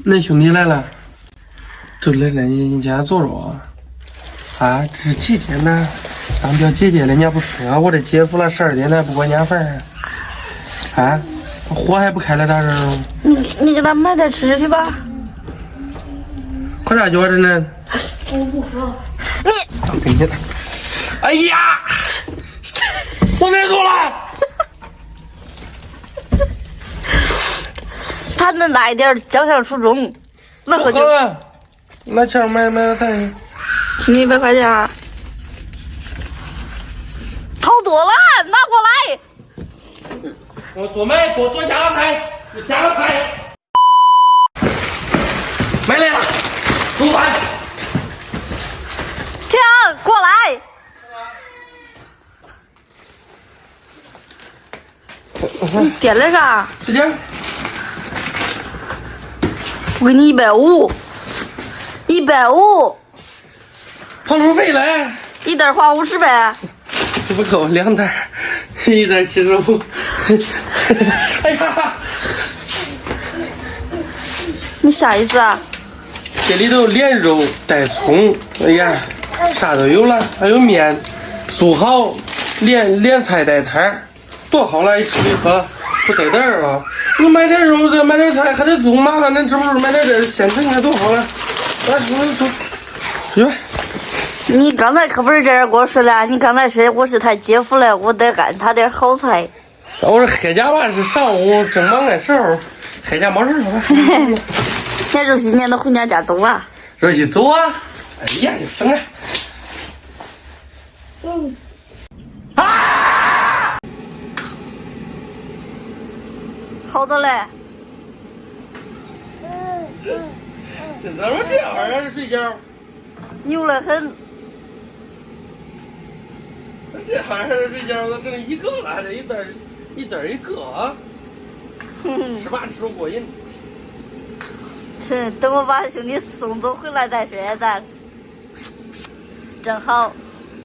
恁兄弟来了，就来了，你家坐着啊？啊，这是几点呢？当表姐姐了，人家不睡啊？我这姐夫了12点了，不管家饭啊？火还不开了，咋着？你给他买点吃去吧。喝啥觉着呢？我不喝。我给你了。哎呀，我难住了。他能拿一点姜香出中，那喝酒。拿钱买个菜。100块钱啊。掏多了，拿过来。我多买多加个菜，加个菜。买来了，煮饭。停，过来。你点了啥？使劲。我给你150，150。跑路费嘞？一袋花50呗。这不够，2袋，1袋75。哎呀！你啥意思啊？这里头连肉带葱，哎呀，啥都有了，还有面，煮好，连菜带汤，多好了！一吃一喝不得点儿啊！你买点肉，再买点菜，还得煮，麻烦，恁这不是买点这现成的多好了？来，走，去吧。你刚才可不是这样跟我说的，你刚才说我是他姐夫了，我得按他点好菜。我说黑家吧是上午正忙的时候，黑家没事了吧？那肉西年都回娘家走了。肉西走啊！哎呀，就省了。啊！好的嘞。这怎么这样啊？睡觉？牛得很。这还是睡觉，都整一个了，还得一袋一个啊！吃吧吃过瘾。等我把兄弟送走回来再说咱。正好。